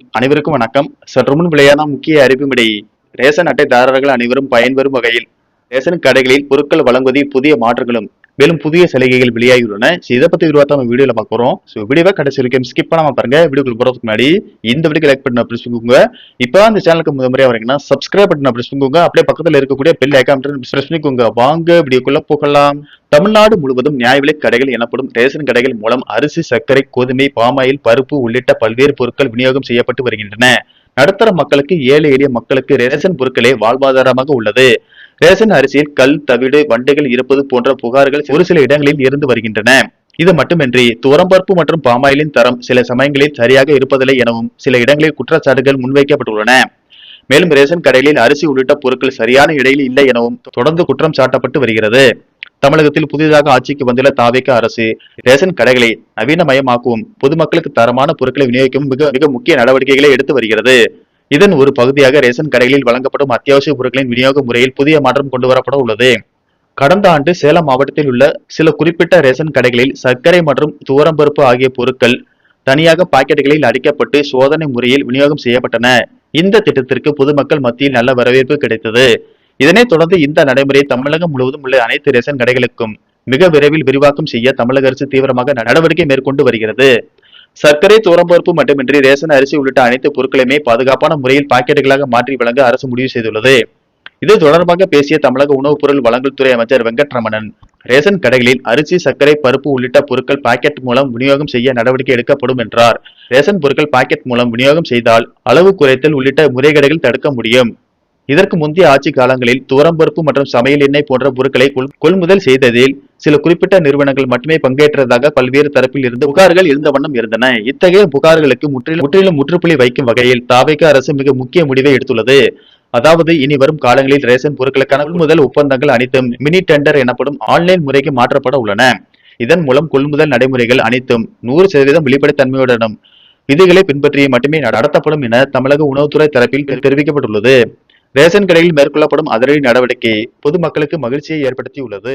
அனைவருக்கும் வணக்கம். சற்றுமுன் வெளியான முக்கிய அறிவிப்படி ரேஷன் அட்டைதாரர்கள் அனைவரும் பயன்பெறும் வகையில் ரேஷன் கடைகளில் பொருட்கள் வழங்குவதில் புதிய மாற்றங்களும் மேலும் புதிய சலுகைகள் வெளியாகியுள்ளன. இதை பத்தி விரிவாக நம்ம வீடியோல பார்க்குறோம். வீடியோவை கடைசி வரைக்கும் ஸ்கிப் பண்ணாம பாருங்க. வீடியோக்கு போறதுக்கு முன்னாடி இந்த வீடியோ லைக் பண்ண பிரஸ் பண்ணிக்கோங்க. இப்போ அந்த சேனலுக்கு முதல் முறையா வரீங்கன்னா சப்ஸ்கிரைப் பட்டனை பிரஸ் பண்ணிக்கோங்க. அப்படியே பக்கத்துல இருக்கக்கூடிய பெல் ஐகான் பிரஸ் பண்ணிக்கோங்க. வாங்க வீடியோக்குள்ள போகலாம். தமிழ்நாடு முழுவதும் நியாய விலைக் கடைகள் எனப்படும் ரேஷன் கடைகள் மூலம் அரிசி, சர்க்கரை, கோதுமை, பாமாயில், பருப்பு உள்ளிட்ட பல்வேறு பொருட்கள் விநியோகம் செய்யப்பட்டு வருகின்றன. நடுத்தர மக்களுக்கு, ஏழை எளிய மக்களுக்கு ரேஷன் பொருட்களே வாழ்வாதாரமாக உள்ளது. ரேஷன் அரிசியில் கல், தவிடு, வண்டுகள் இருப்பது போன்ற புகார்கள் ஒரு சில இடங்களில் இருந்து வருகின்றன. இது மட்டுமின்றி துவரம்பருப்பு மற்றும் பாமாயிலின் தரம் சில சமயங்களில் சரியாக இருப்பதில்லை எனவும் சில இடங்களில் குற்றச்சாட்டுகள் முன்வைக்கப்பட்டுள்ளன. மேலும் ரேஷன் கடைகளில் அரிசி உள்ளிட்ட பொருட்கள் சரியான இடையில் இல்லை எனவும் தொடர்ந்து குற்றம் சாட்டப்பட்டு வருகிறது. தமிழகத்தில் புதிதாக ஆட்சிக்கு வந்துள்ள தாவேக அரசு ரேஷன் கடைகளை நவீனமயமாக்கவும் பொதுமக்களுக்கு தரமான பொருட்களை விநியோகிக்கவும் மிக மிக முக்கிய நடவடிக்கைகளை எடுத்து வருகிறது. இதன் ஒரு பகுதியாக ரேஷன் கடைகளில் வழங்கப்படும் அத்தியாவசிய பொருட்களின் விநியோக முறையில் புதிய மாற்றம் கொண்டுவரப்பட உள்ளது. கடந்த ஆண்டு சேலம் மாவட்டத்தில் உள்ள சில குறிப்பிட்ட ரேஷன் கடைகளில் சர்க்கரை மற்றும் துவரம்பருப்பு ஆகிய பொருட்கள் தனியாக பாக்கெட்டுகளில் அடிக்கப்பட்டு சோதனை முறையில் விநியோகம் செய்யப்பட்டன. இந்த திட்டத்திற்கு பொதுமக்கள் மத்தியில் நல்ல வரவேற்பு கிடைத்தது. இதனைத் தொடர்ந்து இந்த நடைமுறை தமிழகம் முழுவதும் உள்ள அனைத்து ரேஷன் கடைகளுக்கும் மிக விரைவில் விரிவாக்கம் செய்ய தமிழக அரசு தீவிரமாக நடவடிக்கை மேற்கொண்டு வருகிறது. சர்க்கரை, துவரம்பருப்பு மட்டுமின்றி ரேஷன் அரிசி உள்ளிட்ட அனைத்து பொருட்களையுமே பாதுகாப்பான முறையில் பாக்கெட்டுகளாக மாற்றி வழங்க அரசு முடிவு செய்துள்ளது. இது தொடர்பாக பேசிய தமிழக உணவுப் பொருள் வழங்கல் துறை அமைச்சர் வெங்கட்ரமணன், ரேஷன் கடைகளில் அரிசி, சர்க்கரை, பருப்பு உள்ளிட்ட பொருட்கள் பாக்கெட் மூலம் விநியோகம் செய்ய நடவடிக்கை எடுக்கப்படும் என்றார். ரேஷன் பொருட்கள் பாக்கெட் மூலம் விநியோகம் செய்தால் அளவு குறைத்தல் உள்ளிட்ட முறைகேடுகள் தடுக்க முடியும். இதற்கு முந்தைய ஆட்சி காலங்களில் துவரம்பருப்பு மற்றும் சமையல் எண்ணெய் போன்ற பொருட்களை கொள்முதல் செய்ததில் சில குறிப்பிட்ட நிறுவனங்கள் மட்டுமே பங்கேற்றதாக பல்வேறு தரப்பில் இருந்து புகார்கள் இருந்த வண்ணம் இருந்தன. இத்தகைய புகார்களுக்கு முற்றிலும் முற்றுப்புள்ளி வைக்கும் வகையில் தாவேக அரசு மிக முக்கிய முடிவை எடுத்துள்ளது. அதாவது இனி வரும் காலங்களில் ரேஷன் பொருட்களுக்கான கொள்முதல் ஒப்பந்தங்கள் அனைத்தும் மினி டெண்டர் எனப்படும் ஆன்லைன் முறைக்கு மாற்றப்பட உள்ளன. இதன் மூலம் கொள்முதல் நடைமுறைகள் அனைத்தும் 100% வெளிப்படைத்தன்மையுடனும் விதிகளை பின்பற்றி மட்டுமே நடத்தப்படும் என தமிழக உணவுத்துறை தரப்பில் தெரிவிக்கப்பட்டுள்ளது. ரேஷன் கடையில் மேற்கொள்ளப்படும் அதிரடி நடவடிக்கை பொதுமக்களுக்கு மகிழ்ச்சியை ஏற்படுத்தியுள்ளது.